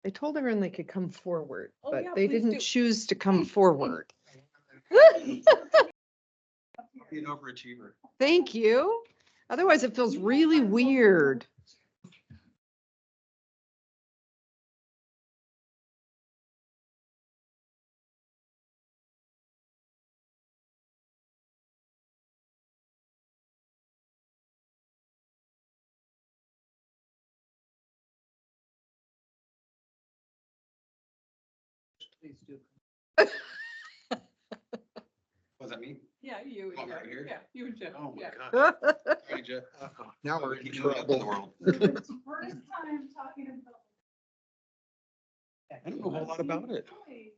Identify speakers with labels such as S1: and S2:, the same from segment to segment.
S1: They told everyone they could come forward,
S2: Oh,
S1: but
S2: yeah,
S1: they
S2: please
S1: didn't
S2: do.
S1: choose to come forward.
S3: Be an overachiever.
S1: Thank you. Otherwise, it feels really weird.
S2: Please do.
S3: Was that me?
S2: Yeah, you.
S3: Oh, right here?
S2: Yeah, you and Jeff.
S3: Oh, my
S2: Yeah.
S3: God. Sorry, Jeff.
S4: Now we're in
S3: Keep moving up in the world.
S2: First time talking about.
S3: I don't know a whole lot about it,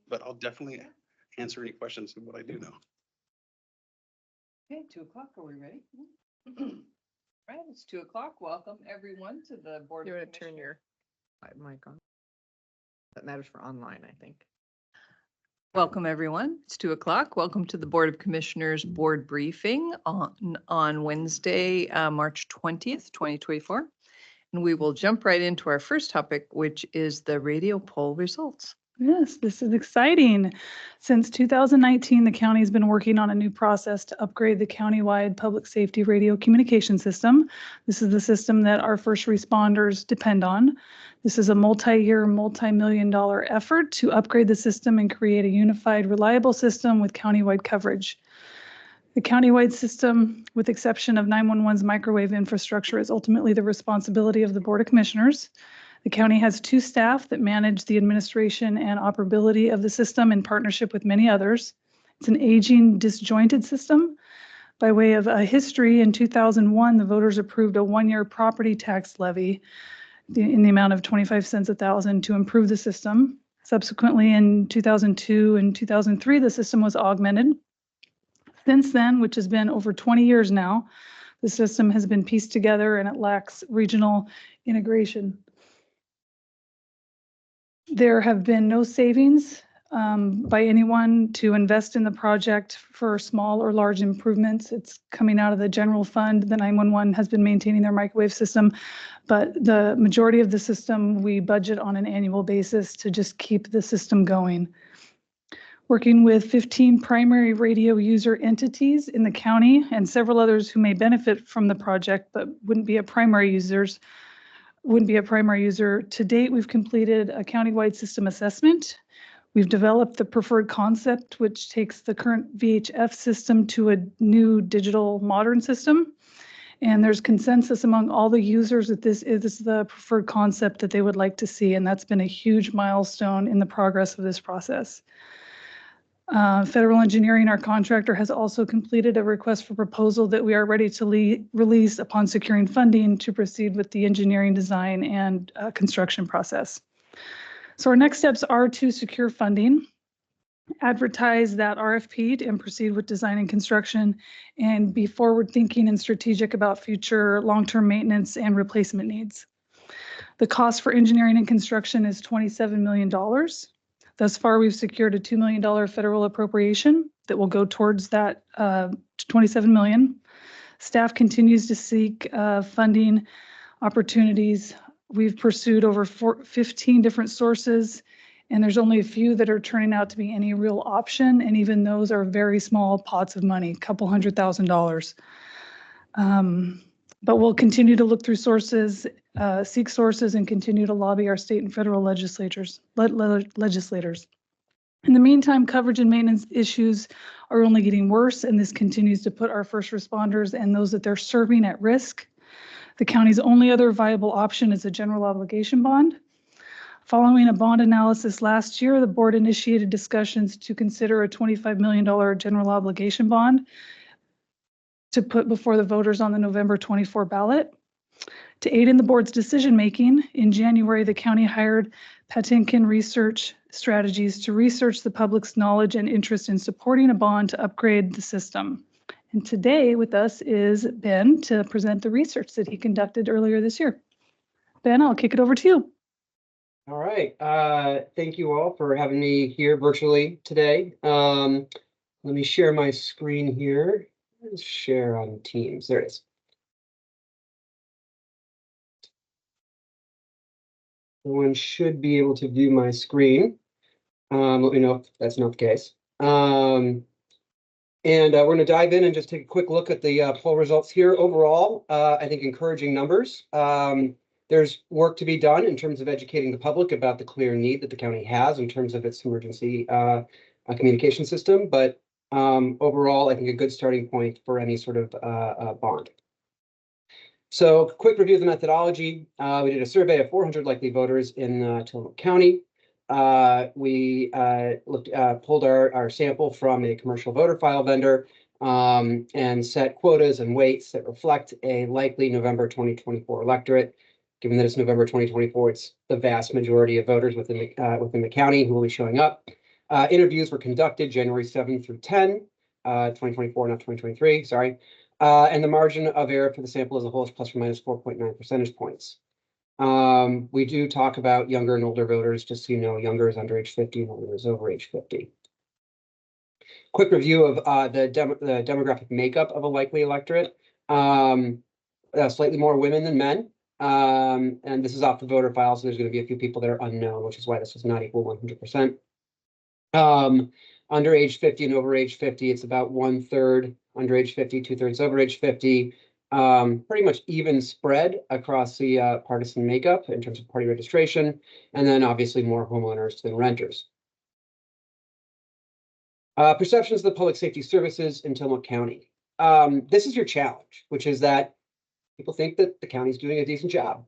S3: but I'll definitely answer any questions of what I do know.
S2: Okay, 2:00, are we ready? Right, it's 2:00. Welcome everyone to the Board.
S1: You
S2: of
S1: want to turn
S2: Commissioners.
S1: your mic on? That matters for online, I think.
S2: Welcome, everyone. It's 2:00. Welcome to the Board of Commissioners Board Briefing on Wednesday, March 20th, 2024. And we will jump right into our first topic, which is the radio poll results.
S5: Yes, this is exciting. Since 2019, the county has been working on a new process to upgrade the countywide public safety radio communication system. This is the system that our first responders depend on. This is a multi-year, multi-million-dollar effort to upgrade the system and create a unified, reliable system with countywide coverage. The countywide system, with exception of 911's microwave infrastructure, is ultimately the responsibility of the Board of Commissioners. The county has 2 staff that manage the administration and operability of the system in partnership with many others. It's an aging, disjointed system. By way of a history, in 2001, the voters approved a 1-year property tax levy in the amount of 25 cents a thousand to improve the system. Subsequently, in 2002 and 2003, the system was augmented. Since then, which has been over 20 years now, the system has been pieced together and it lacks regional integration. There have been no savings by anyone to invest in the project for small or large improvements. It's coming out of the general fund. The 911 has been maintaining their microwave system, but the majority of the system we budget on an annual basis to just keep the system going. Working with 15 primary radio user entities in the county and several others who may benefit from the project but wouldn't be a primary user. To date, we've completed a countywide system assessment. We've developed the preferred concept, which takes the current VHF system to a new digital modern system. And there's consensus among all the users that this is the preferred concept that they would like to see. And that's been a huge milestone in the progress of this process. Federal Engineering, our contractor, has also completed a request for proposal that we are ready to release upon securing funding to proceed with the engineering design and construction process. So our next steps are to secure funding, advertise that RFP and proceed with design and construction, and be forward thinking and strategic about future long-term maintenance and replacement needs. The cost for engineering and construction is $27 million. Thus far, we've secured a $2 million federal appropriation that will go towards that $27 million. Staff continues to seek funding opportunities. We've pursued over 15 different sources, and there's only a few that are turning out to be any real option, and even those are very small pots of money, a couple $100,000. But we'll continue to look through sources, seek sources, and continue to lobby our state and federal legislators. In the meantime, coverage and maintenance issues are only getting worse, and this continues to put our first responders and those that they're serving at risk. The county's only other viable option is a general obligation bond. Following a bond analysis last year, the board initiated discussions to consider a $25 million general obligation bond to put before the voters on the November 24 ballot. To aid in the board's decision-making, in January, the county hired Patinkin Research Strategies to research the public's knowledge and interest in supporting a bond to upgrade the system. And today with us is Ben to present the research that he conducted earlier this year. Ben, I'll kick it over to you.
S6: All right. Thank you all for having me here virtually today. Let me share my screen here. Let's share on Teams. There it is. Everyone should be able to view my screen. Let me know if that's not the case. And we're going to dive in and just take a quick look at the poll results here. Overall, I think encouraging numbers. There's work to be done in terms of educating the public about the clear need that the county has in terms of its emergency communication system. But overall, I think a good starting point for any sort of bond. So quick review of the methodology. We did a survey of 400 likely voters in Tillamook County. We pulled our sample from a commercial voter file vendor and set quotas and weights that reflect a likely November 2024 electorate. Given that it's November 2024, it's the vast majority of voters within the county who will be showing up. Interviews were conducted January 7 through 10, 2024, not 2023, sorry. And the margin of error for the sample as a whole is plus or minus 4.9 percentage points. We do talk about younger and older voters, just so you know, younger is under age 50 and older is over age 50. Quick review of the demographic makeup of a likely electorate. Slightly more women than men. And this is off the voter file, so there's going to be a few people that are unknown, which is why this does not equal 100%. Under age 50 and over age 50, it's about 1/3 under age 50, 2/3 over age 50. Pretty much even spread across the partisan makeup in terms of party registration, and then obviously more homeowners than renters. Perceptions of the public safety services in Tillamook County. This is your challenge, which is that people think that the county's doing a decent job.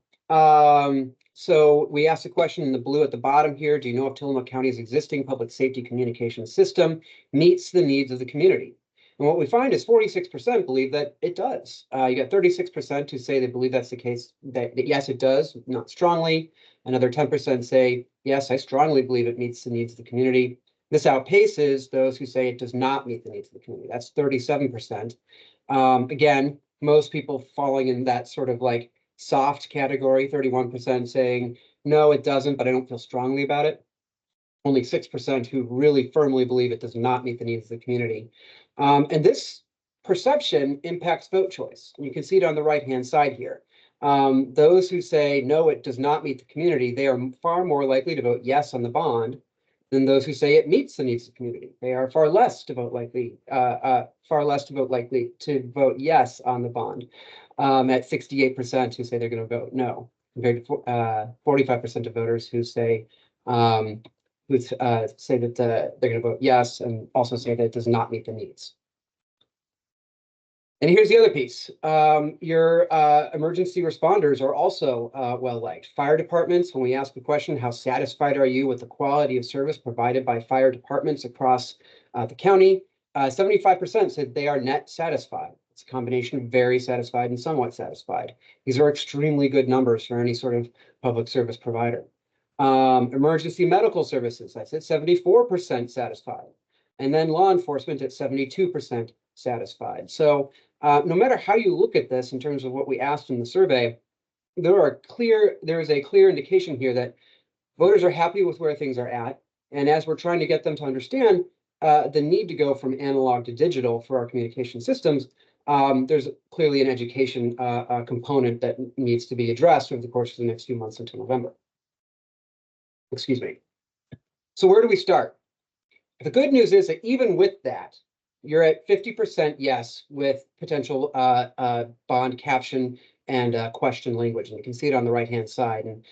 S6: So we asked a question in the blue at the bottom here. Do you know if Tillamook County's existing public safety communication system meets the needs of the community? And what we find is 46% believe that it does. You got 36% who say they believe that's the case, that yes, it does, not strongly. Another 10% say, yes, I strongly believe it meets the needs of the community. This outpaces those who say it does not meet the needs of the community. That's 37%. Again, most people falling in that sort of like soft category, 31% saying, no, it doesn't, but I don't feel strongly about it. Only 6% who really firmly believe it does not meet the needs of the community. And this perception impacts vote choice. You can see it on the right-hand side here. Those who say, no, it does not meet the community, they are far more likely to vote yes on the bond than those who say it meets the needs of the community. They are far less to vote likely to vote yes on the bond, at 68% who say they're going to vote no, compared to 45% of voters who say that they're going to vote yes, and also say that it does not meet the needs. And here's the other piece. Your emergency responders are also well liked. Fire departments, when we ask the question, how satisfied are you with the quality of service provided by fire departments across the county? 75% said they are net satisfied. It's a combination of very satisfied and somewhat satisfied. These are extremely good numbers for any sort of public service provider. Emergency medical services, that's at 74% satisfied. And then law enforcement at 72% satisfied. So no matter how you look at this in terms of what we asked in the survey, there is a clear indication here that voters are happy with where things are at. And as we're trying to get them to understand the need to go from analog to digital for our communication systems, there's clearly an education component that needs to be addressed over the course of the next few months until November. Excuse me. So where do we start? The good news is that even with that, you're at 50% yes with potential bond caption and question language. And you can see it on the right-hand side. And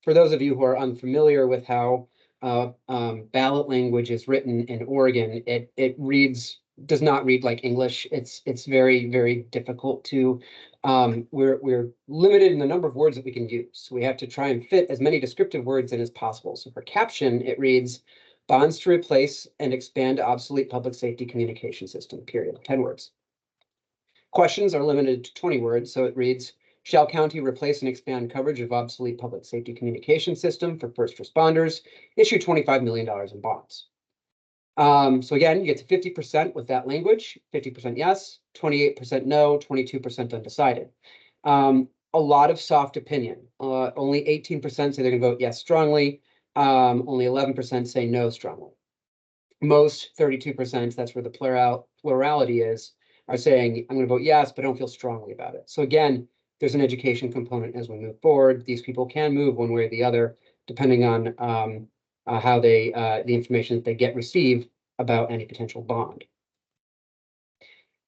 S6: for those of you who are unfamiliar with how ballot language is written in Oregon, it does not read like English. It's very, very difficult to, we're limited in the number of words that we can use. So we have to try and fit as many descriptive words in as possible. So for caption, it reads, bonds to replace and expand obsolete public safety communication system, period, 10 words. Questions are limited to 20 words, so it reads, shall county replace and expand coverage of obsolete public safety communication system for first responders, issue $25 million in bonds. So again, you get to 50% with that language, 50% yes, 28% no, 22% undecided. A lot of soft opinion. Only 18% say they're going to vote yes strongly. Only 11% say no strongly. Most 32%, that's where the plurality is, are saying, I'm going to vote yes, but I don't feel strongly about it. So again, there's an education component as we move forward. These people can move one way or the other, depending on how they, the information that they receive about any potential bond.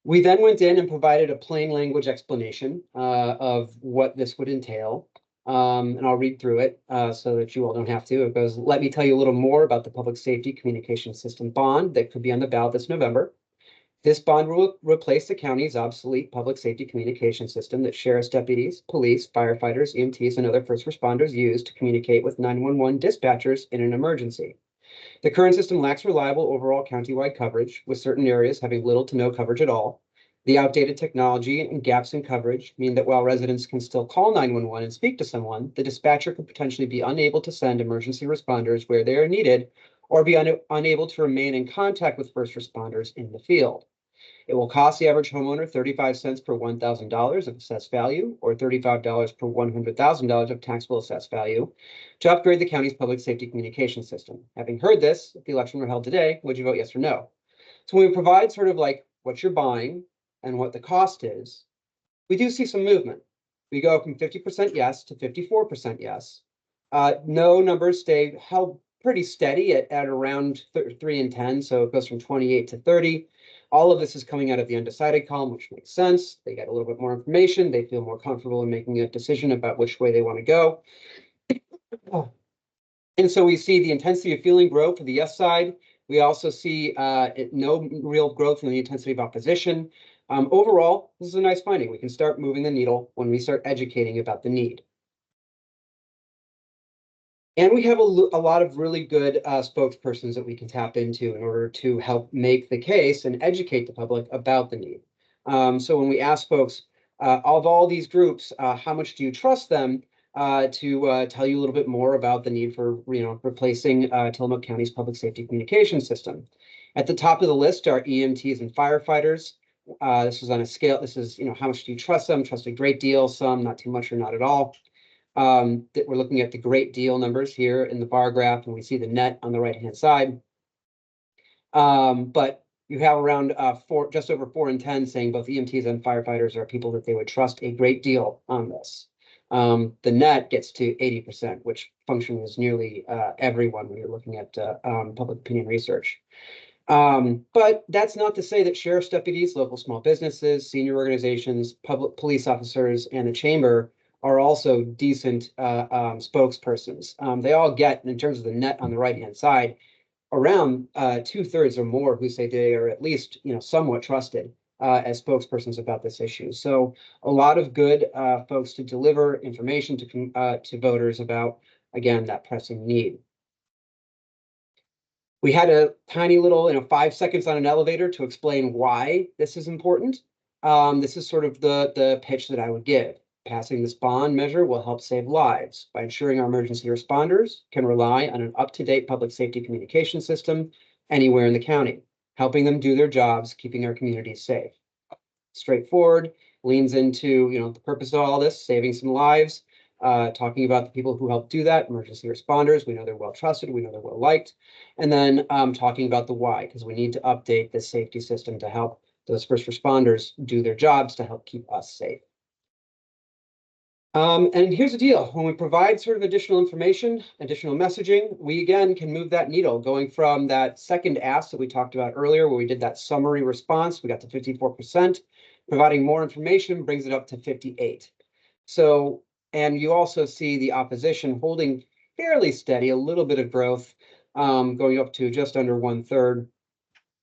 S6: We then went in and provided a plain language explanation of what this would entail. And I'll read through it so that you all don't have to. It goes, let me tell you a little more about the Public Safety Communication System bond that could be on the ballot this November. This bond will replace the county's obsolete public safety communication system that sheriff's deputies, police, firefighters, EMTs, and other first responders use to communicate with 911 dispatchers in an emergency. The current system lacks reliable overall countywide coverage, with certain areas having little to no coverage at all. The outdated technology and gaps in coverage mean that while residents can still call 911 and speak to someone, the dispatcher could potentially be unable to send emergency responders where they are needed or be unable to remain in contact with first responders in the field. It will cost the average homeowner 35 cents per $1,000 of assessed value or $35 per $100,000 of taxable assessed value to upgrade the county's public safety communication system. Having heard this, if the election were held today, would you vote yes or no? So when we provide sort of like what you're buying and what the cost is, we do see some movement. We go from 50% yes to 54% yes. No numbers stay held pretty steady at around 3 and 10, so it goes from 28 to 30. All of this is coming out of the undecided column, which makes sense. They get a little bit more information. They feel more comfortable in making a decision about which way they want to go. And so we see the intensity of feeling grow for the yes side. We also see no real growth in the intensity of opposition. Overall, this is a nice finding. We can start moving the needle when we start educating about the need. And we have a lot of really good spokespersons that we can tap into in order to help make the case and educate the public about the need. So when we ask folks, of all these groups, how much do you trust them to tell you a little bit more about the need for replacing Tillamook County's public safety communication system? At the top of the list are EMTs and firefighters. This is on a scale. This is, how much do you trust them? Trust a great deal, some, not too much or not at all. That we're looking at the great deal numbers here in the bar graph, and we see the net on the right-hand side. But you have around just over 4 in 10 saying both EMTs and firefighters are people that they would trust a great deal on this. The net gets to 80%, which functions as nearly everyone when you're looking at public opinion research. But that's not to say that sheriff's deputies, local small businesses, senior organizations, public police officers, and the chamber are also decent spokespersons. They all get, in terms of the net on the right-hand side, around 2/3 or more who say they are at least, somewhat trusted as spokespersons about this issue. So a lot of good folks to deliver information to voters about, again, that pressing need. We had a tiny little, 5 seconds on an elevator to explain why this is important. This is sort of the pitch that I would give. Passing this bond measure will help save lives by ensuring our emergency responders can rely on an up-to-date public safety communication system anywhere in the county, helping them do their jobs, keeping our communities safe. Straightforward, leans into the purpose of all this, saving some lives, talking about the people who help do that, emergency responders. We know they're well trusted, we know they're well liked, and then talking about the why, because we need to update this safety system to help those first responders do their jobs to help keep us safe. And here's the deal. When we provide sort of additional information, additional messaging, we again can move that needle, going from that second ask that we talked about earlier, where we did that summary response, we got to 54%. Providing more information brings it up to 58%. So, and you also see the opposition holding fairly steady, a little bit of growth, going up to just under 1/3.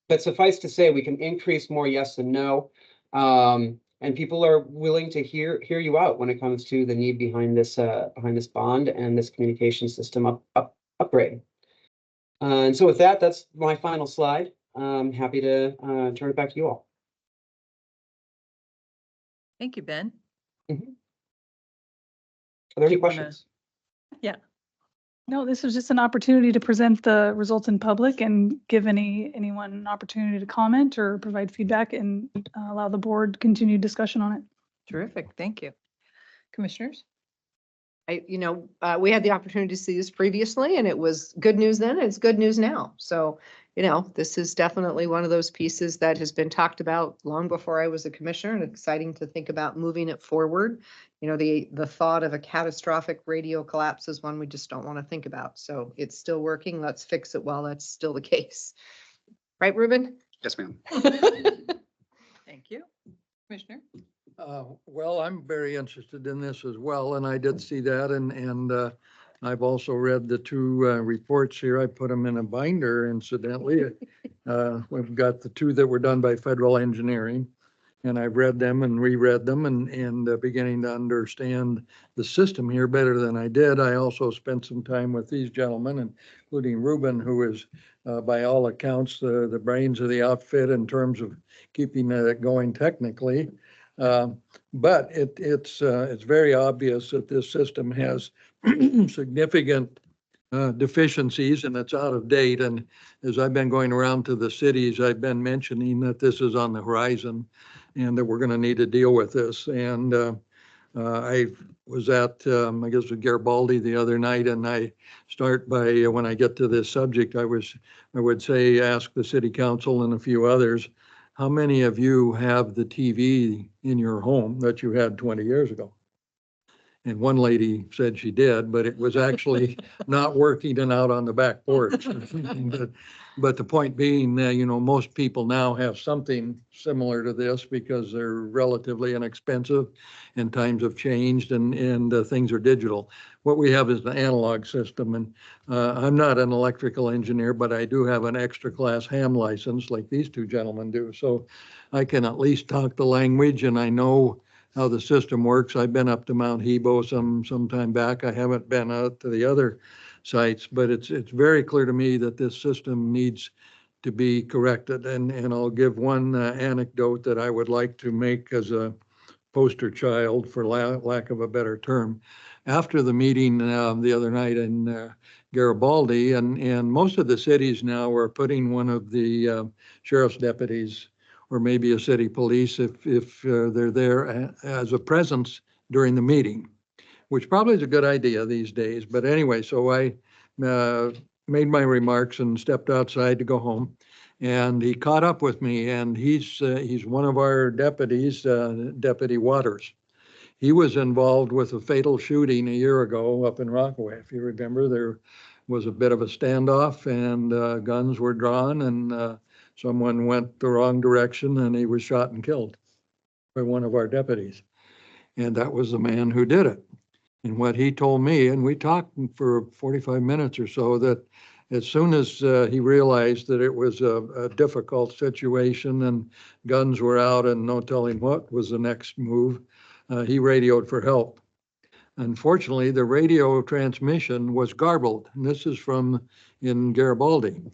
S6: But suffice to say, we can increase more yes than no. And people are willing to hear you out when it comes to the need behind this bond and this communication system upgrade. And so with that, that's my final slide. I'm happy to turn it back to you all.
S2: Thank you, Ben.
S6: Are there any
S2: Do you wanna-
S6: questions?
S2: Yeah.
S5: No, this was just an opportunity to present the results in public and give anyone an opportunity to comment or provide feedback and allow the board continued discussion on it.
S2: Terrific. Thank you. Commissioners?
S1: We had the opportunity to see this previously, and it was good news then, and it's good news now. So you know, this is definitely one of those pieces that has been talked about long before I was a commissioner, and exciting to think about moving it forward. You know, the thought of a catastrophic radio collapse is one we just don't want to think about. So it's still working. Let's fix it while that's still the case. Right, Ruben?
S3: Yes, ma'am.
S2: Thank you. Commissioner?
S4: Well, I'm very interested in this as well, and I did see that, and I've also read the two reports here. I put them in a binder incidentally. We've got the two that were done by federal engineering, and I've read them and reread them and beginning to understand the system here better than I did. I also spent some time with these gentlemen, including Ruben, who is by all accounts the brains of the outfit in terms of keeping it going technically. But it's very obvious that this system has significant deficiencies and it's out of date. And as I've been going around to the cities, I've been mentioning that this is on the horizon and that we're going to need to deal with this. And I was at, I guess, with Garibaldi the other night, and I start by, when I get to this subject, I would say, ask the city council and a few others, how many of you have the TV in your home that you had 20 years ago? And one lady said she did, but it was actually not working and out on the back porch. But the point being, you know, most people now have something similar to this because they're relatively inexpensive and times have changed and things are digital. What we have is the analog system. And I'm not an electrical engineer, but I do have an extra class ham license like these two gentlemen do. So I can at least talk the language and I know how the system works. I've been up to Mount Hebo some time back. I haven't been out to the other sites, but it's very clear to me that this system needs to be corrected. And I'll give one anecdote that I would like to make as a poster child, for lack of a better term. After the meeting the other night in Garibaldi, and most of the cities now are putting one of the sheriff's deputies or maybe a city police if they're there as a presence during the meeting, which probably is a good idea these days. But anyway, so I made my remarks and stepped outside to go home. And he caught up with me, and he's one of our deputies, Deputy Waters. He was involved with a fatal shooting a year ago up in Rockaway. If you remember, there was a bit of a standoff and guns were drawn and someone went the wrong direction and he was shot and killed by one of our deputies. And that was the man who did it. And what he told me, and we talked for 45 minutes or so, that as soon as he realized that it was a difficult situation and guns were out and no telling what was the next move, he radioed for help. Unfortunately, the radio transmission was garbled. And this is from in Garibaldi.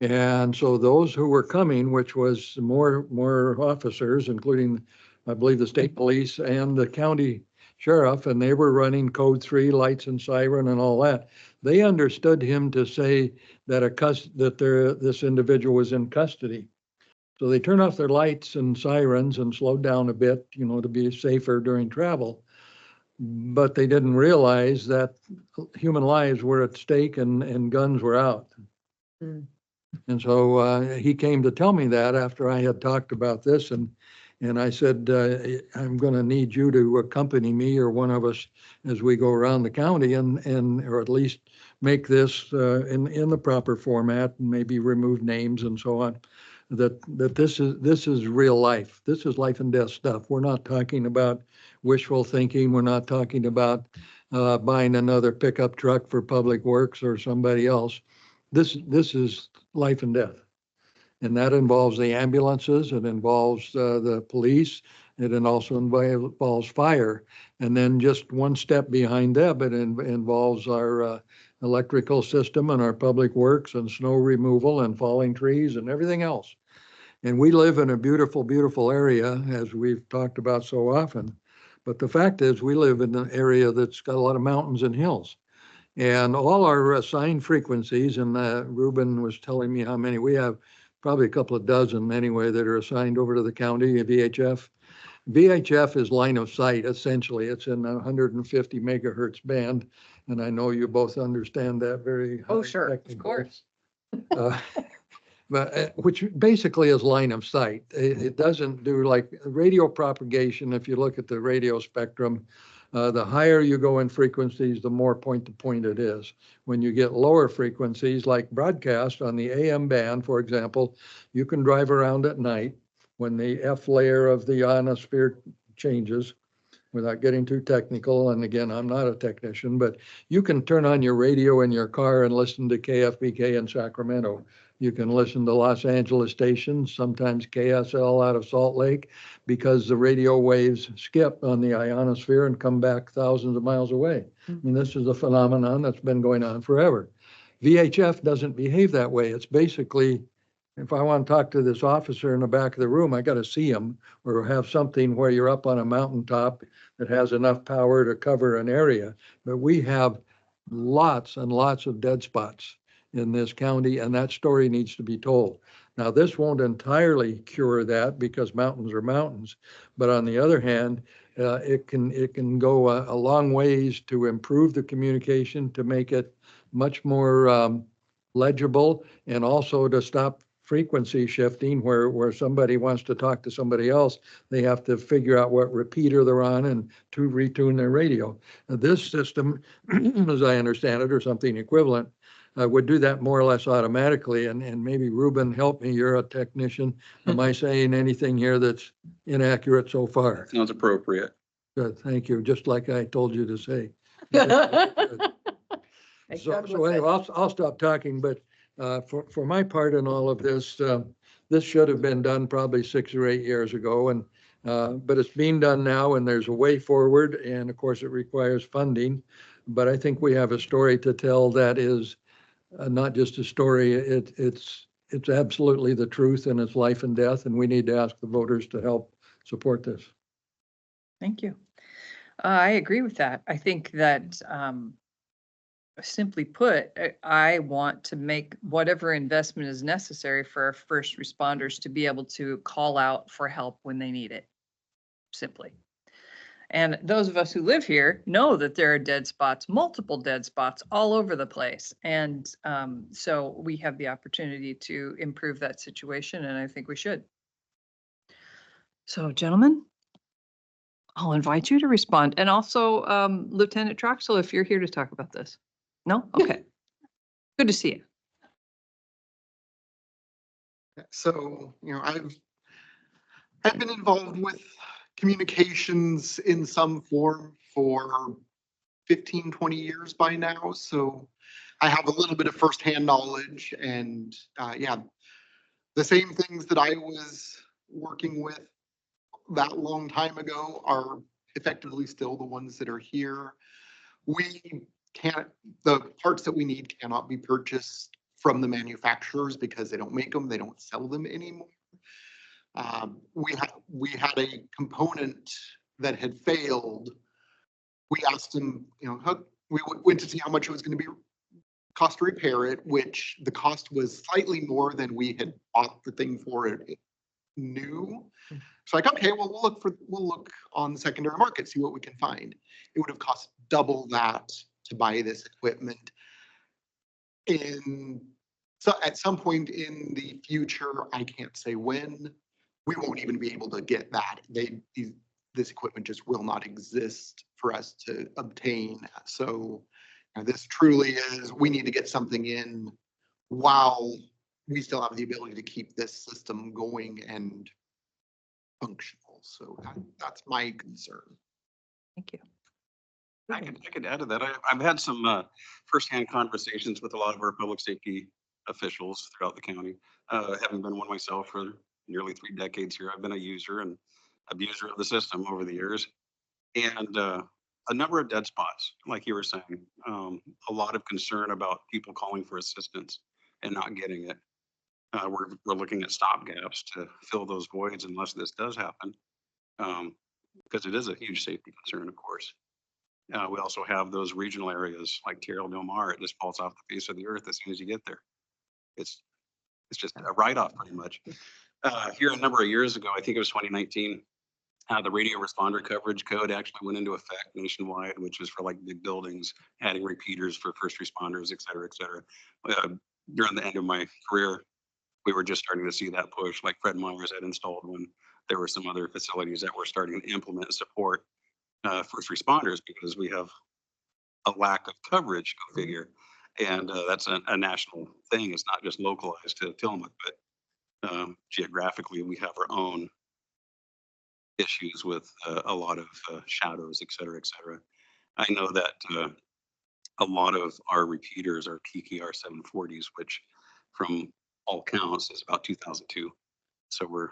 S4: And so those who were coming, which was more officers, including, I believe, the state police and the county sheriff, and they were running code 3, lights and siren and all that. They understood him to say that this individual was in custody. So they turned off their lights and sirens and slowed down a bit, you know, to be safer during travel. But they didn't realize that human lives were at stake and guns were out.
S1: Mm.
S4: And so he came to tell me that after I had talked about this, and I said, I'm going to need you to accompany me or one of us as we go around the county and or at least make this in the proper format and maybe remove names and so on. That this is real life. This is life and death stuff. We're not talking about wishful thinking. We're not talking about buying another pickup truck for Public Works or somebody else. This is life and death. And that involves the ambulances, it involves the police, it also involves fire. And then just one step behind that, it involves our electrical system and our public works and snow removal and falling trees and everything else. And we live in a beautiful, beautiful area, as we've talked about so often. But the fact is, we live in an area that's got a lot of mountains and hills. And all our assigned frequencies, and Ruben was telling me how many, we have probably a couple of dozen anyway that are assigned over to the county, VHF. VHF is line of sight, essentially. It's in a 150 megahertz band. And I know you both understand that very
S1: Oh, sure, of
S4: technical.
S1: course.
S4: but, which basically is line of sight. It doesn't do like radio propagation. If you look at the radio spectrum, the higher you go in frequencies, the more point to point it is. When you get lower frequencies like broadcast on the AM band, for example, you can drive around at night when the F layer of the ionosphere changes, without getting too technical. And again, I'm not a technician, but you can turn on your radio in your car and listen to KFBK in Sacramento. You can listen to Los Angeles stations, sometimes KSL out of Salt Lake, because the radio waves skip on the ionosphere and come back thousands of miles away. I mean, this is a phenomenon that's been going on forever. VHF doesn't behave that way. It's basically, if I want to talk to this officer in the back of the room, I got to see him, or have something where you're up on a mountaintop that has enough power to cover an area. But we have lots and lots of dead spots in this county, and that story needs to be told. Now, this won't entirely cure that because mountains are mountains, but on the other hand, it can go a long ways to improve the communication, to make it much more legible, and also to stop frequency shifting where somebody wants to talk to somebody else. They have to figure out what repeater they're on and to retune their radio. This system, as I understand it, or something equivalent, would do that more or less automatically. And maybe Ruben, help me, you're a technician. Am I saying anything here that's inaccurate so far?
S3: Sounds appropriate.
S4: Good, thank you, just like I told you to say. So anyway, I'll stop talking, but for my part in all of this, this should have been done probably 6 or 8 years ago, and but it's being done now, and there's a way forward, and of course it requires funding. But I think we have a story to tell that is not just a story. It's absolutely the truth, and it's life and death, and we need to ask the voters to help support this.
S2: Thank you. I agree with that. I think that simply put, I want to make whatever investment is necessary for our first responders to be able to call out for help when they need it, simply. And those of us who live here know that there are dead spots, multiple dead spots all over the place. And so we have the opportunity to improve that situation, and I think we should. So, gentlemen, I'll invite you to respond. And also, Lieutenant Troxel, if you're here to talk about this. No? Okay. Good to see you.
S7: So, I've been involved with communications in some form for 15, 20 years by now. So I have a little bit of firsthand knowledge, and yeah, the same things that I was working with that long time ago are effectively still the ones that are here. The parts that we need cannot be purchased from the manufacturers because they don't make them, they don't sell them anymore. We had a component that had failed. We asked them, we went to see how much it was going to be cost to repair it, which the cost was slightly more than we had bought the thing for it new. So like, okay, well, we'll look on the secondary market, see what we can find. It would have cost double that to buy this equipment. So at some point in the future, I can't say when, we won't even be able to get that. This equipment just will not exist for us to obtain. So this truly is, we need to get something in while we still have the ability to keep this system going and functional. So that's my concern.
S2: Thank you.
S3: I could add to that. I've had some firsthand conversations with a lot of our public safety officials throughout the county. Having been one myself for nearly 3 decades here, I've been a user and abuser of the system over the years. And a number of dead spots, like you were saying, a lot of concern about people calling for assistance and not getting it. We're looking at stopgaps to fill those voids unless this does happen, because it is a huge safety concern, of course. We also have those regional areas like Tierra Del Mar. It just falls off the face of the earth as soon as you get there. It's just a write-off pretty much. Here a number of years ago, I think it was 2019, the radio responder coverage code actually went into effect nationwide, which was for like big buildings, adding repeaters for first responders, et cetera, et cetera. During the end of my career, we were just starting to see that push, like Fred Myers had installed when there were some other facilities that were starting to implement and support first responders because we have a lack of coverage, go figure. And that's a national thing. It's not just localized to Tillamook, but geographically, we have our own issues with a lot of shadows, et cetera, et cetera. I know that a lot of our repeaters are TKR 740s, which from all counts is about 2002. So we're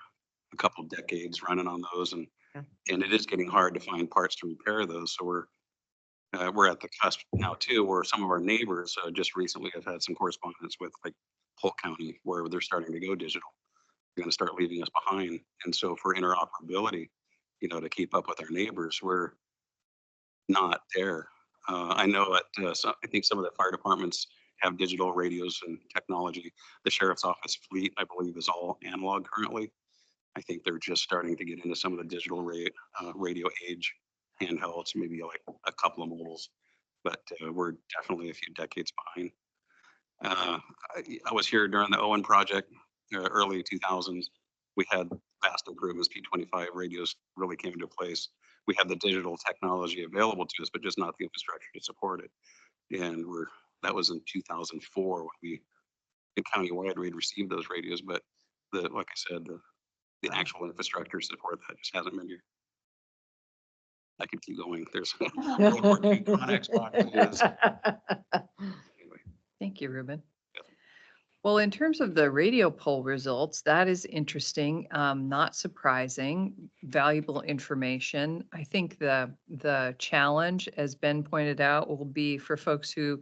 S3: a couple of decades running on those, and
S1: Yeah.
S3: and it is getting hard to find parts to repair those. So we're at the cusp now too, where some of our neighbors just recently have had some correspondence with like Polk County, where they're starting to go digital. They're going to start leaving us behind, and so for interoperability, to keep up with our neighbors, we're not there. I know I think some of the fire departments have digital radios and technology. The sheriff's office fleet, I believe, is all analog currently. I think they're just starting to get into some of the digital radio age handhelds, maybe like a couple of models, but we're definitely a few decades behind. I was here during the Owen project, early 2000s. We had vast improvements. P25 radios really came into place. We had the digital technology available to us, but just not the infrastructure to support it. And that was in 2004 when we, in countywide, we'd received those radios, but like I said, the actual infrastructure support that just hasn't been here. I could keep going. There's World War II Connex boxes. Anyway,
S2: Thank you, Ruben.
S3: Yeah.
S2: Well, in terms of the radio poll results, that is interesting, not surprising, valuable information. I think the challenge, as Ben pointed out, will be for folks who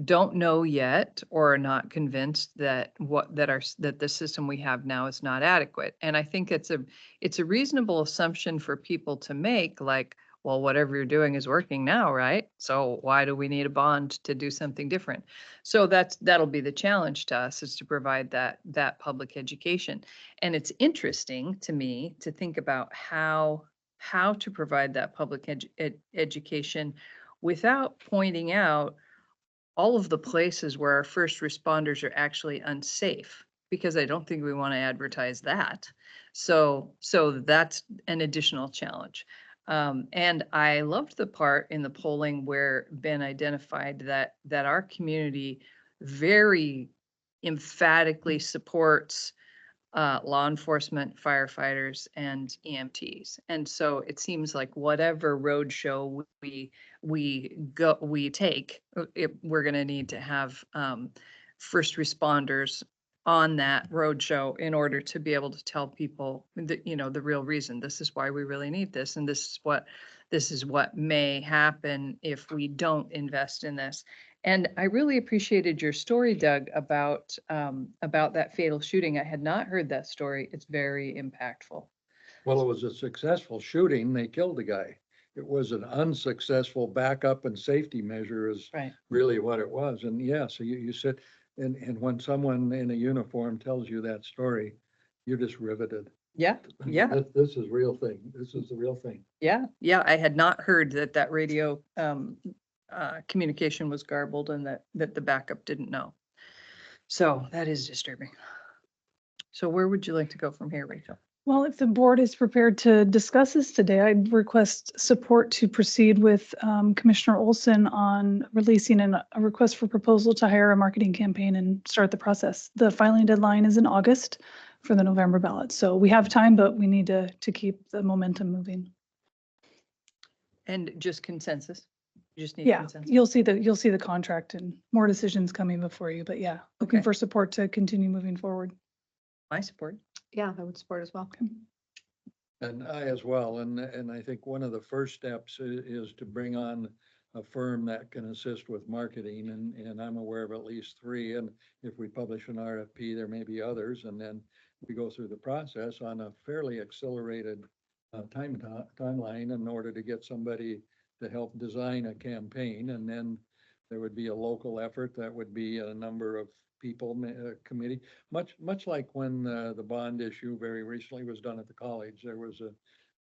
S2: don't know yet or are not convinced that that the system we have now is not adequate. And I think it's a reasonable assumption for people to make, like, well, whatever you're doing is working now, right? So why do we need a bond to do something different? So that'll be the challenge to us, is to provide that public education. And it's interesting to me to think about how to provide that public education without pointing out all of the places where our first responders are actually unsafe, because I don't think we want to advertise that. So that's an additional challenge. And I loved the part in the polling where Ben identified that our community very emphatically supports law enforcement, firefighters, and EMTs. And so it seems like whatever roadshow we take, we're going to need to have first responders on that roadshow in order to be able to tell people that, the real reason. This is why we really need this, and this is what may happen if we don't invest in this. And I really appreciated your story, Doug, about that fatal shooting. I had not heard that story. It's very impactful.
S4: Well, it was a successful shooting. They killed the guy. It was an unsuccessful backup and safety measure is
S2: Right.
S4: really what it was. And yeah, so you said, and when someone in a uniform tells you that story, you're just riveted.
S2: Yeah. Yeah.
S4: This is real thing. This is the real thing.
S2: Yeah. Yeah. I had not heard that radio communication was garbled and that the backup didn't know. So that is disturbing. So where would you like to go from here, Rachel?
S5: Well, if the board is prepared to discuss this today, I'd request support to proceed with Commissioner Olson on releasing a request for proposal to hire a marketing campaign and start the process. The filing deadline is in August for the November ballot. So we have time, but we need to keep the momentum moving.
S2: And just consensus? You just need
S5: Yeah,
S2: consensus?
S5: you'll see the contract and more decisions coming before you, but yeah, looking
S2: Okay.
S5: for support to continue moving forward.
S2: My support.
S1: Yeah, I would support as well.
S4: And I as well. And I think one of the first steps is to bring on a firm that can assist with marketing. And I'm aware of at least 3. And if we publish an RFP, there may be others. And then we go through the process on a fairly accelerated timeline in order to get somebody to help design a campaign. And then there would be a local effort that would be a number of people, committee, much like when the bond issue very recently was done at the college. There was a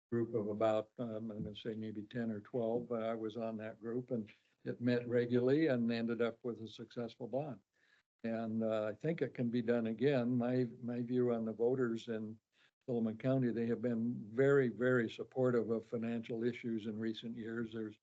S4: group of about, I'm going to say maybe 10 or 12. I was on that group, and it met regularly and ended up with a successful bond. And I think it can be done again. My view on the voters in Philomath County, they have been very, very supportive of financial issues in recent years. There's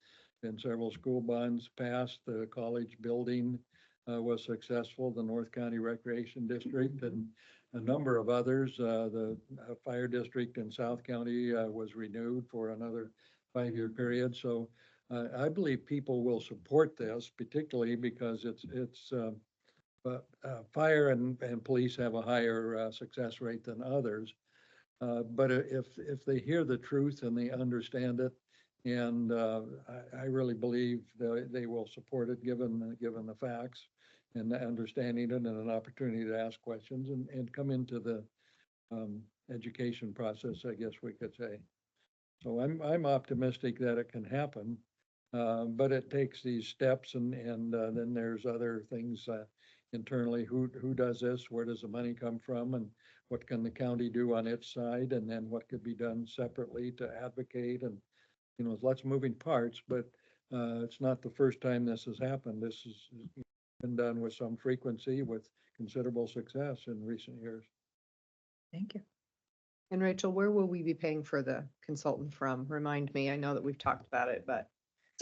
S4: been several school bonds passed. The college building was successful, the North County Recreation District, and a number of others. The fire district in South County was renewed for another 5-year period. So I believe people will support this, particularly because but fire and police have a higher success rate than others. But if they hear the truth and they understand it, and I really believe they will support it, given the facts and the understanding it and an opportunity to ask questions and come into the education process, I guess we could say. So I'm optimistic that it can happen, but it takes these steps, and then there's other things internally. Who does this? Where does the money come from? And what can the county do on its side? And then what could be done separately to advocate? And, there's lots of moving parts, but it's not the first time this has happened. This has been done with some frequency, with considerable success in recent years.
S2: Thank you.
S1: And Rachel, where will we be paying for the consultant from? Remind me, I know that we've talked about it, but.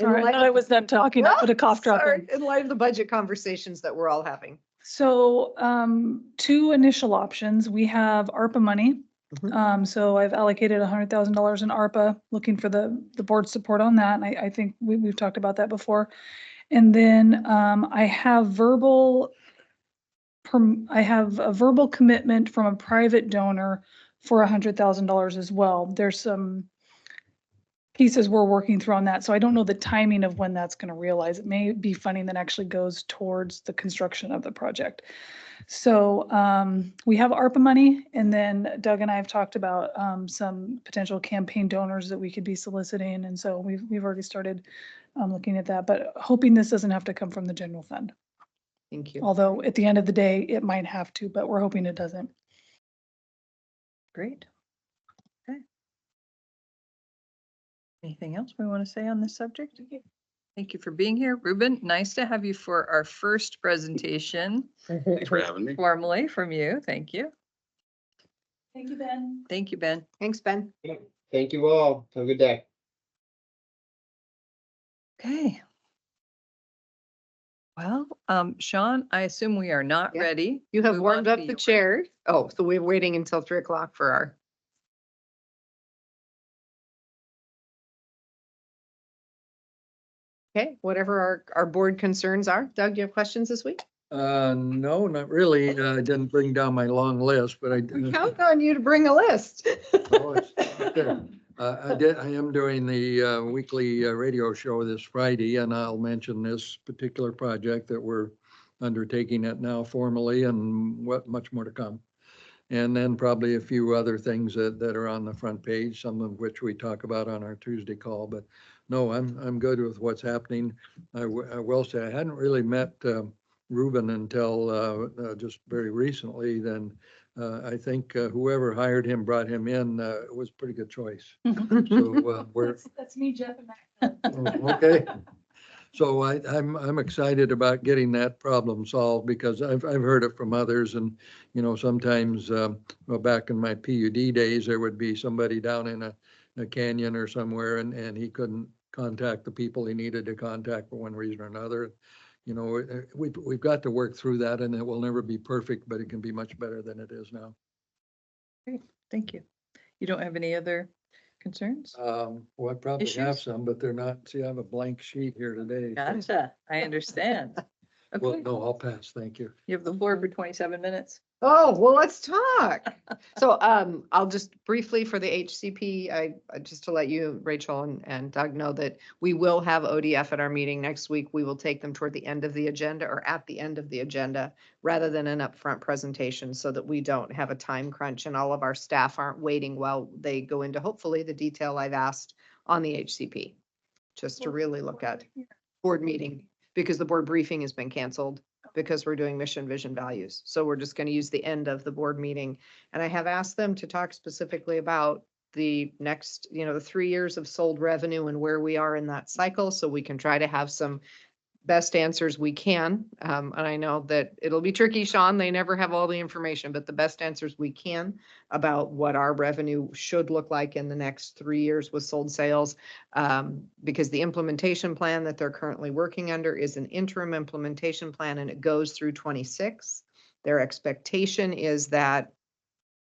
S5: Sorry, I thought I was done talking. I put a cough drop
S1: Sorry,
S5: in.
S1: in light of the budget conversations that we're all having.
S5: So, two initial options. We have ARPA money.
S1: Mhm.
S5: So I've allocated $100,000 in ARPA, looking for the board's support on that. And I think we've talked about that before. And then, I have a verbal commitment from a private donor for $100,000 as well. There's some pieces we're working through on that. So I don't know the timing of when that's going to realize. It may be funding that actually goes towards the construction of the project. So we have ARPA money, and then Doug and I have talked about some potential campaign donors that we could be soliciting. And so we've already started looking at that, but hoping this doesn't have to come from the general fund.
S1: Thank you.
S5: Although at the end of the day, it might have to, but we're hoping it doesn't.
S2: Great. Okay. Anything else we want to say on this subject? Thank you for being here. Ruben, nice to have you for our first presentation
S3: Thanks for having me.
S2: formally from you. Thank you.
S5: Thank you, Ben.
S2: Thank you, Ben.
S1: Thanks, Ben.
S6: Thank you all. Have a good day.
S2: Okay. Well, Sean, I assume we are not
S1: Yeah.
S2: ready.
S1: You have
S2: Move
S1: warmed
S2: on
S1: up
S2: to
S1: the
S2: yours.
S1: chair. Oh, so we're waiting until 3 o'clock for our. Okay, whatever our board concerns are. Doug, you have questions this week?
S4: No, not really. I didn't bring down my long list, but I.
S1: We count on you to bring a list.
S4: Oh, it's okay. I am doing the weekly radio show this Friday, and I'll mention this particular project that we're undertaking it now formally, and much more to come. And then probably a few other things that are on the front page, some of which we talk about on our Tuesday call. But no, I'm good with what's happening. I will say I hadn't really met Ruben until just very recently. Then I think whoever hired him, brought him in, was a pretty good choice. So we're
S5: That's me, Jeff, and Matt.
S4: okay. So I'm excited about getting that problem solved, because I've heard it from others, and sometimes well, back in my PUD days, there would be somebody down in a canyon or somewhere, and he couldn't contact the people he needed to contact for one reason or another. We've got to work through that, and it will never be perfect, but it can be much better than it is now.
S2: Great, thank you. You don't have any other concerns?
S4: Well, I probably have
S2: Issues?
S4: some, but they're not. See, I have a blank sheet here today.
S2: Gotcha, I understand.
S4: Well,
S2: Okay,
S4: no, I'll pass. Thank you.
S2: you have the floor for 27 minutes.
S1: Oh, well, let's talk. So I'll just briefly for the HCP, just to let you, Rachel and Doug, know that we will have ODF at our meeting next week. We will take them toward the end of the agenda, or at the end of the agenda, rather than an upfront presentation, so that we don't have a time crunch and all of our staff aren't waiting while they go into hopefully the detail I've asked on the HCP, just to really look at board meeting, because the board briefing has been canceled because we're doing mission, vision, values. So we're just going to use the end of the board meeting. And I have asked them to talk specifically about the next, the 3 years of sold revenue and where we are in that cycle, so we can try to have some best answers we can. And I know that it'll be tricky, Sean. They never have all the information, but the best answers we can about what our revenue should look like in the next 3 years with sold sales. Because the implementation plan that they're currently working under is an interim implementation plan and it goes through 26. Their expectation is that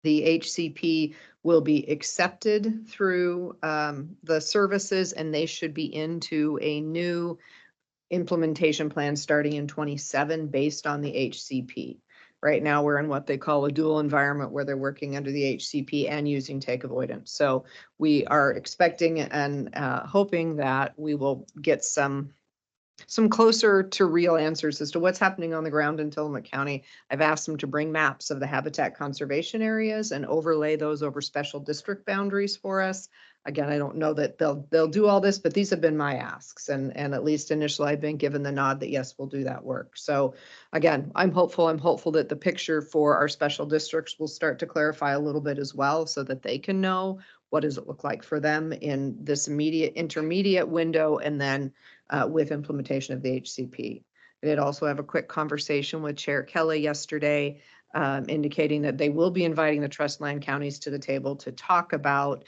S1: the HCP will be accepted through the services and they should be into a new implementation plan starting in 27 based on the HCP. Right now, we're in what they call a dual environment where they're working under the HCP and using take avoidance. So we are expecting and hoping that we will get some closer to real answers as to what's happening on the ground in Tillamook County. I've asked them to bring maps of the habitat conservation areas and overlay those over special district boundaries for us. Again, I don't know that they'll do all this, but these have been my asks. And at least initially I've been given the nod that yes, we'll do that work. So again, I'm hopeful that the picture for our special districts will start to clarify a little bit as well so that they can know what does it look like for them in this intermediate window and then with implementation of the HCP. I did also have a quick conversation with Chair Kelly yesterday, indicating that they will be inviting the trust land counties to the table to talk about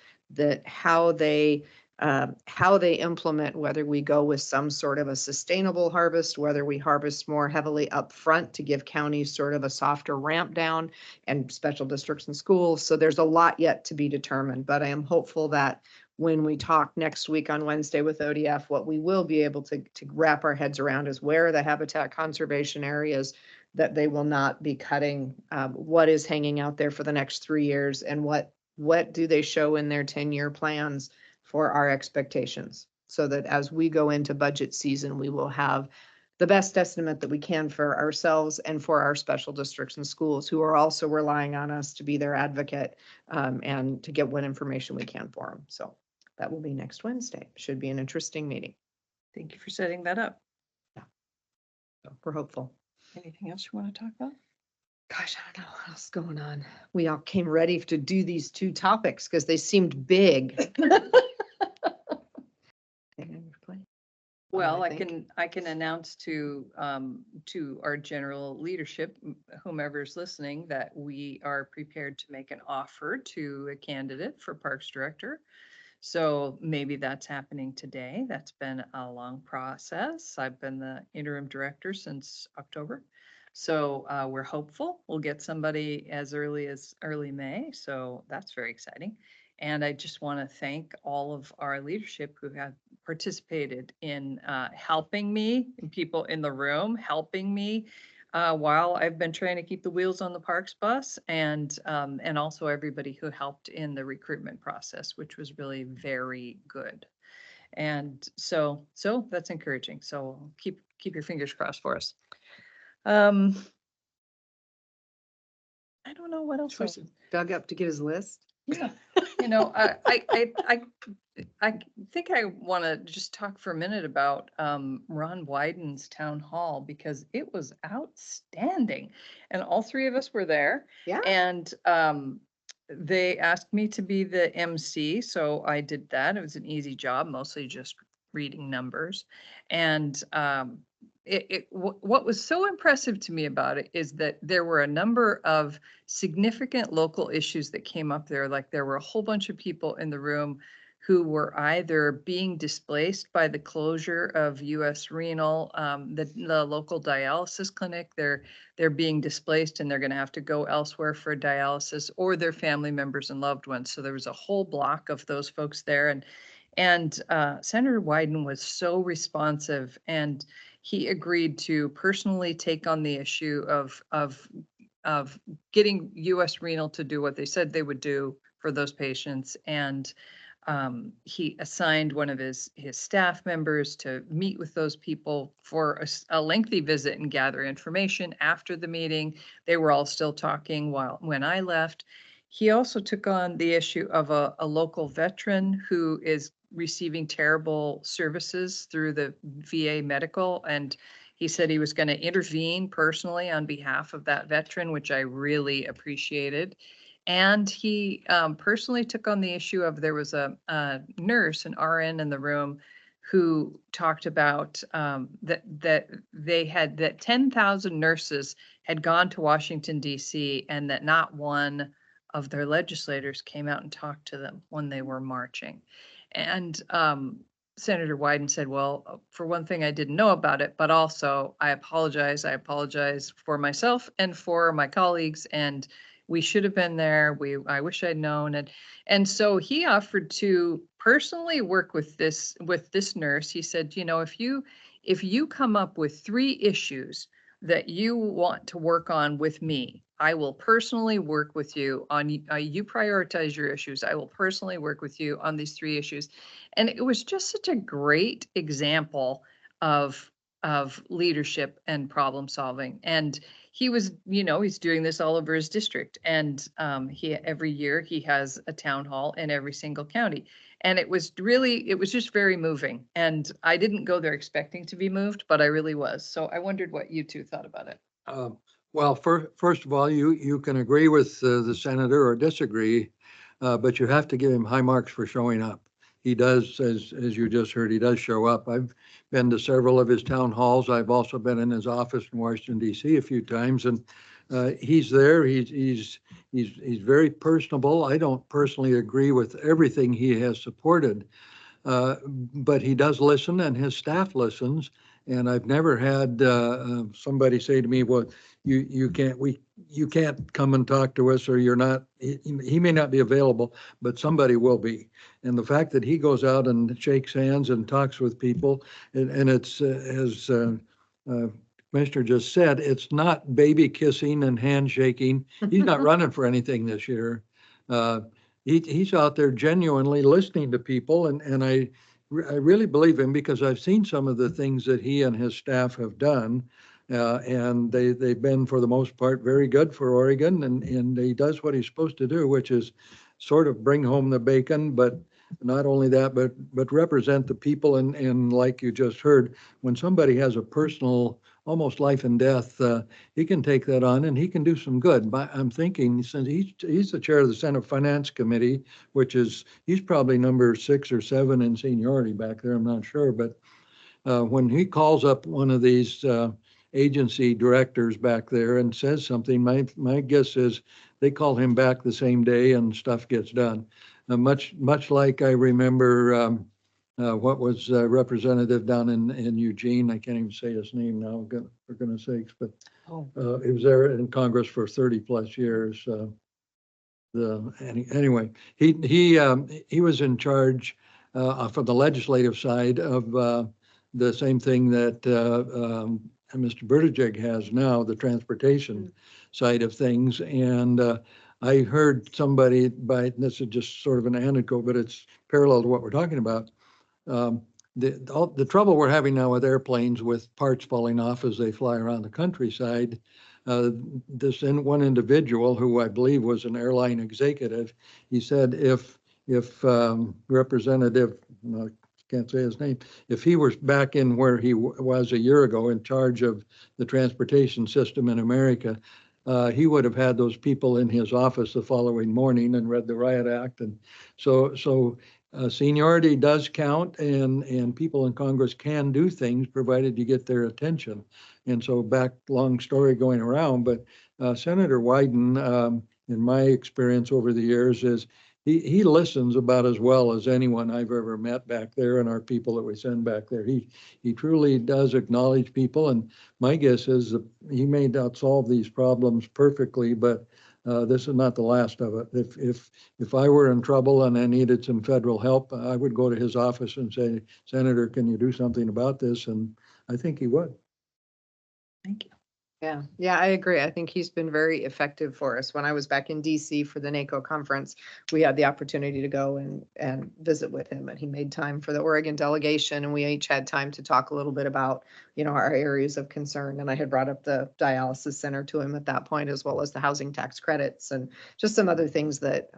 S1: how they implement, whether we go with some sort of a sustainable harvest, whether we harvest more heavily up front to give counties sort of a softer ramp down and special districts and schools. So there's a lot yet to be determined, but I am hopeful that when we talk next week on Wednesday with ODF, what we will be able to wrap our heads around is where are the habitat conservation areas that they will not be cutting, what is hanging out there for the next 3 years, and what do they show in their 10-year plans for our expectations, so that as we go into budget season, we will have the best estimate that we can for ourselves and for our special districts and schools who are also relying on us to be their advocate and to get what information we can for them. So that will be next Wednesday. Should be an interesting meeting.
S2: Thank you for setting that up.
S1: So we're hopeful.
S2: Anything else you want to talk about?
S1: Gosh, I don't know what else is going on. We all came ready to do these 2 topics because they seemed big.
S2: Well,
S1: I
S2: I can announce to our general leadership, whomever's listening, that we are prepared to make an offer to a candidate for Parks Director. So maybe that's happening today. That's been a long process. I've been the interim director since October. So we're hopeful we'll get somebody as early May. So that's very exciting. And I just want to thank all of our leadership who have participated in helping me, and people in the room helping me while I've been trying to keep the wheels on the Parks bus, and also everybody who helped in the recruitment process, which was really very good. And so that's encouraging. So keep your fingers crossed for us. I don't know what else.
S1: Dug up to get his list.
S2: Yeah, I think I want to just talk for a minute about Ron Wyden's town hall, because it was outstanding, and all 3 of us were there.
S1: Yeah.
S2: And they asked me to be the MC, so I did that. It was an easy job, mostly just reading numbers. And what was so impressive to me about it is that there were a number of significant local issues that came up there. Like there were a whole bunch of people in the room who were either being displaced by the closure of US Renal, the local dialysis clinic. They're being displaced and they're going to have to go elsewhere for dialysis, or their family members and loved ones. So there was a whole block of those folks there. And Senator Wyden was so responsive, and he agreed to personally take on the issue of getting US Renal to do what they said they would do for those patients. And he assigned one of his staff members to meet with those people for a lengthy visit and gather information. After the meeting, they were all still talking when I left. He also took on the issue of a local veteran who is receiving terrible services through the VA medical. And he said he was going to intervene personally on behalf of that veteran, which I really appreciated. And he personally took on the issue of, there was a nurse, an RN in the room, who talked about that 10,000 nurses had gone to Washington DC, and that not one of their legislators came out and talked to them when they were marching. And Senator Wyden said, well, for one thing, I didn't know about it, but also I apologize. I apologize for myself and for my colleagues, and we should have been there. I wish I'd known. And so he offered to personally work with this nurse. He said, you know, if you come up with 3 issues that you want to work on with me, I will personally work with you on, you prioritize your issues. I will personally work with you on these 3 issues. And it was just such a great example of leadership and problem solving. And he was, you know, he's doing this all over his district. And every year he has a town hall in every single county. And it was just very moving. And I didn't go there expecting to be moved, but I really was. So I wondered what you two thought about it.
S4: Well, first of all, you can agree with the senator or disagree, but you have to give him high marks for showing up. He does, as you just heard, he does show up. I've been to several of his town halls. I've also been in his office in Washington, D.C. a few times, and he's there. He's very personable. I don't personally agree with everything he has supported, but he does listen, and his staff listens. And I've never had somebody say to me, well, you can't come and talk to us, or you're not, he may not be available, but somebody will be. And the fact that he goes out and shakes hands and talks with people, and it's, as Commissioner just said, it's not baby kissing and handshaking. He's not running for anything this year. He's out there genuinely listening to people, and I really believe him, because I've seen some of the things that he and his staff have done, and they've been, for the most part, very good for Oregon, and he does what he's supposed to do, which is sort of bring home the bacon, but not only that, but represent the people. And like you just heard, when somebody has a personal, almost life and death, he can take that on and he can do some good. But I'm thinking, since he's the chair of the Senate Finance Committee, which is, he's probably number 6 or 7 in seniority back there, I'm not sure. But when he calls up one of these agency directors back there and says something, my guess is they call him back the same day and stuff gets done. Much like I remember what was representative down in Eugene. I can't even say his name now, for goodness sakes, but he was there in Congress for 30 plus years. Anyway, he was in charge from the legislative side of the same thing that Mr. Buttigieg has now, the transportation side of things. And I heard somebody, this is just sort of an anecdote, but it's parallel to what we're talking about. The trouble we're having now with airplanes, with parts falling off as they fly around the countryside, this one individual, who I believe was an airline executive, he said if Representative, I can't say his name, if he was back in where he was a year ago in charge of the transportation system in America, he would have had those people in his office the following morning and read the Riot Act. And so seniority does count, and people in Congress can do things provided you get their attention. And so long story going around, but Senator Wyden, in my experience over the years, is he listens about as well as anyone I've ever met back there, and our people that we send back there. He truly does acknowledge people, and my guess is that he may not solve these problems perfectly, but this is not the last of it. If I were in trouble and I needed some federal help, I would go to his office and say, Senator, can you do something about this? And I think he would.
S2: Thank you.
S1: Yeah, I agree. I think he's been very effective for us. When I was back in DC for the NACO conference, we had the opportunity to go and visit with him, and he made time for the Oregon delegation, and we each had time to talk a little bit about, our areas of concern. And I had brought up the dialysis center to him at that point, as well as the housing tax credits and just some other things that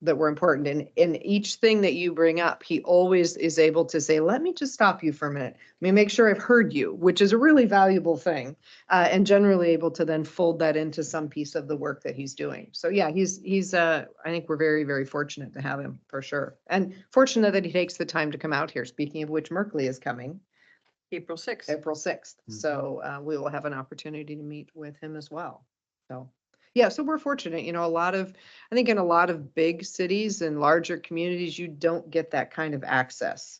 S1: were important. And in each thing that you bring up, he always is able to say, let me just stop you for a minute. Let me make sure I've heard you, which is a really valuable thing. And generally able to then fold that into some piece of the work that he's doing. So yeah, I think we're very, very fortunate to have him for sure. And fortunate that he takes the time to come out here. Speaking of which, Merkley is coming
S2: April 6th.
S1: April 6th.
S4: Mhm.
S1: So we will have an opportunity to meet with him as well. So, yeah, so we're fortunate, I think in a lot of big cities and larger communities, you don't get that kind of access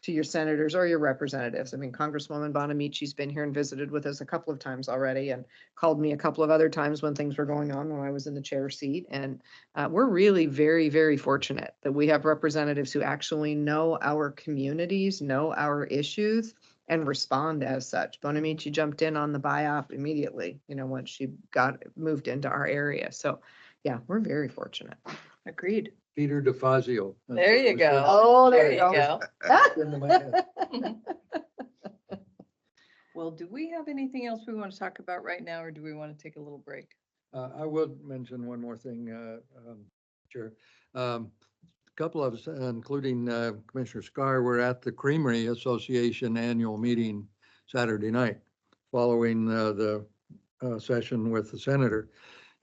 S1: to your senators or your representatives. I mean, Congresswoman Bonamici's been here and visited with us a couple of times already and called me a couple of other times when things were going on when I was in the chair seat. And we're really very, very fortunate that we have representatives who actually know our communities, know our issues, and respond as such. Bonamici jumped in on the BIOP immediately, once she got moved into our area. So yeah, we're very fortunate.
S2: Agreed.
S4: Peter DeFazio. That's
S2: There
S4: what
S2: you
S4: was said.
S2: go.
S1: Oh,
S2: There you go.
S4: Into my head.
S2: Well, do we have anything else we want to talk about right now, or do we want to take a little break?
S4: I would mention one more thing, Chair. A couple of us, including Commissioner Scar, were at the Creamery Association annual meeting Saturday night, following the session with the senator.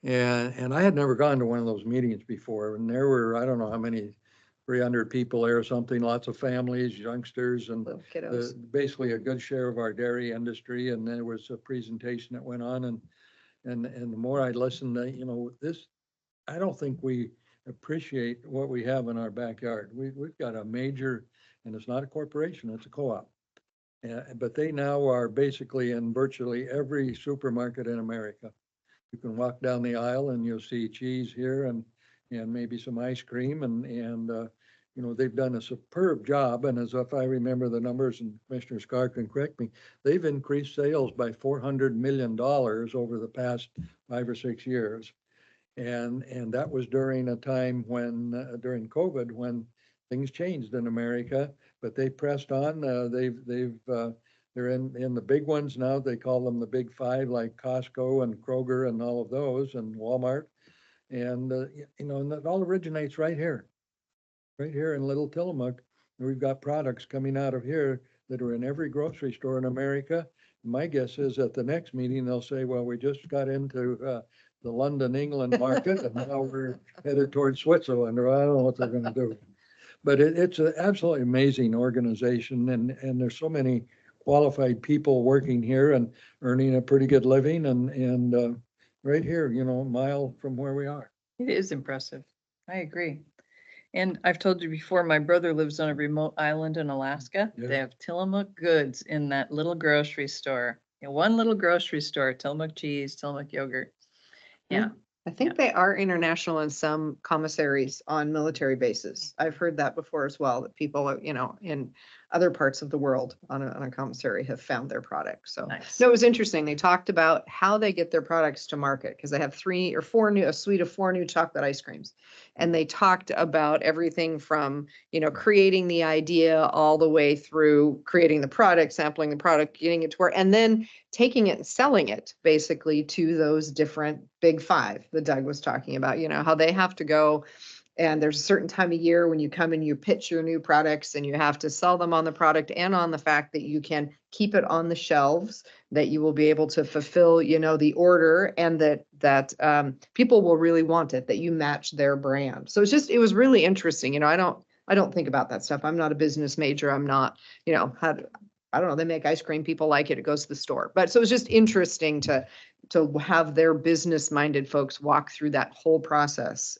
S4: And I had never gone to one of those meetings before, and there were, I don't know how many, 300 people there or something, lots of families, youngsters, and
S1: Little kiddos.
S4: basically a good share of our dairy industry. And there was a presentation that went on, and the more I listened, I don't think we appreciate what we have in our backyard. We've got a major, and it's not a corporation, it's a co-op. But they now are basically in virtually every supermarket in America. You can walk down the aisle and you'll see cheese here and maybe some ice cream and they've done a superb job. And as if I remember the numbers, and Commissioner Scar can correct me, they've increased sales by $400 million over the past 5 or 6 years. And that was during a time when, during COVID, when things changed in America, but they pressed on. They're in the big ones now. They call them the big five, like Costco and Kroger and all of those, and Walmart. And, and that all originates right here in Little Tillamook. And we've got products coming out of here that are in every grocery store in America. My guess is at the next meeting, they'll say, well, we just got into the London, England market, and now we're headed towards Switzerland, or I don't know what they're going to do. But it's an absolutely amazing organization, and there's so many qualified people working here and earning a pretty good living, and right here, a mile from where we are.
S2: It is impressive. I agree. And I've told you before, my brother lives on a remote island in Alaska.
S4: Yeah.
S2: They have Tillamook goods in that little grocery store. One little grocery store, Tillamook cheese, Tillamook yogurt. Yeah.
S1: I think they are international in some commissaries on military bases. I've heard that before as well, that people, in other parts of the world on a commissary have found their product. So
S2: Nice.
S1: no, it was interesting. They talked about how they get their products to market because they have a suite of 4 new chocolate ice creams. And they talked about everything from, creating the idea all the way through creating the product, sampling the product, getting it to work, and then taking it and selling it basically to those different big five that Doug was talking about, how they have to go. And there's a certain time of year when you come and you pitch your new products and you have to sell them on the product and on the fact that you can keep it on the shelves, that you will be able to fulfill, the order, and that people will really want it, that you match their brand. So it was really interesting. I don't think about that stuff. I'm not a business major. I'm not, I don't know, they make ice cream, people like it, it goes to the store. But so it was just interesting to have their business-minded folks walk through that whole process.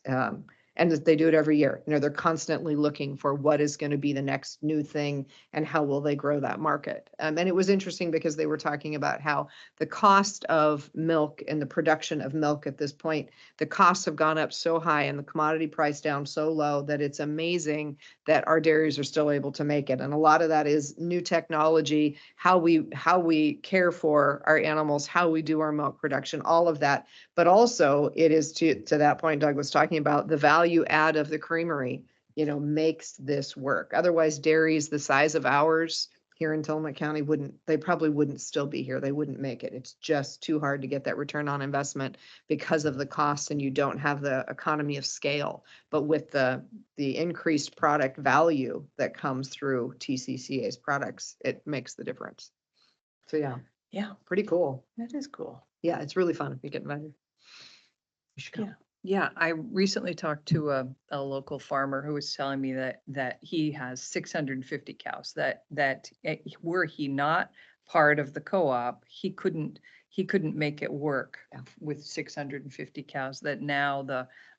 S1: And they do it every year. They're constantly looking for what is going to be the next new thing and how will they grow that market. And it was interesting because they were talking about how the cost of milk and the production of milk at this point, the costs have gone up so high and the commodity price down so low that it's amazing that our dairies are still able to make it. And a lot of that is new technology, how we care for our animals, how we do our milk production, all of that. But also it is to that point Doug was talking about, the value add of the creamery, makes this work. Otherwise, dairies the size of ours here in Tillamook County probably wouldn't still be here. They wouldn't make it. It's just too hard to get that return on investment because of the costs, and you don't have the economy of scale. But with the increased product value that comes through TCCA's products, it makes the difference. So yeah,
S2: Yeah,
S1: pretty cool.
S2: that is cool.
S1: Yeah, it's really fun if you get invited. You should come.
S5: Yeah.
S2: Yeah, I recently talked to a local farmer who was telling me that he has 650 cows, that were he not part of the co-op, he couldn't make it work
S1: Yeah.
S2: with 650 cows, that now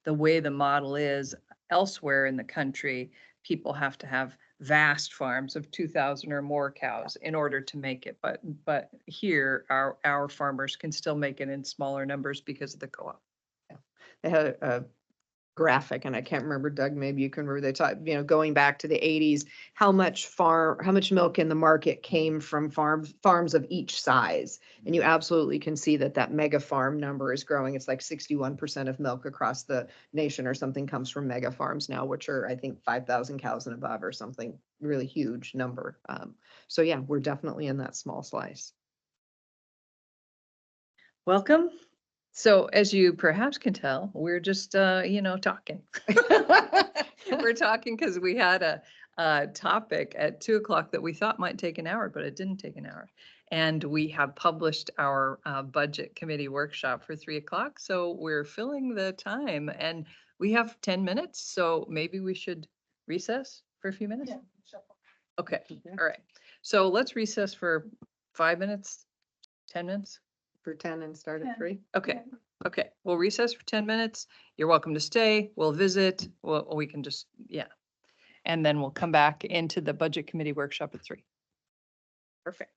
S2: the way the model is elsewhere in the country, people have to have vast farms of 2,000 or more cows in order to make it. But here, our farmers can still make it in smaller numbers because of the co-op.
S1: They had a graphic, and I can't remember, Doug, maybe you can remember, they talked, going back to the 80s, how much milk in the market came from farms of each size. And you absolutely can see that mega farm number is growing. It's like 61% of milk across the nation or something comes from mega farms now, which are, I think, 5,000 cows and above or something, really huge number. So yeah, we're definitely in that small slice.
S2: Welcome. So as you perhaps can tell, we're just, talking. We're talking because we had a topic at 2 o'clock that we thought might take an hour, but it didn't take an hour. And we have published our budget committee workshop for 3 o'clock. So we're filling the time and we have 10 minutes. So maybe we should recess for a few minutes. Okay, all right. So let's recess for 5 minutes, 10 minutes.
S1: For 10 and start at 3.
S2: Okay, okay. We'll recess for 10 minutes. You're welcome to stay. We'll visit. We can just, yeah. And then we'll come back into the budget committee workshop at 3. Perfect.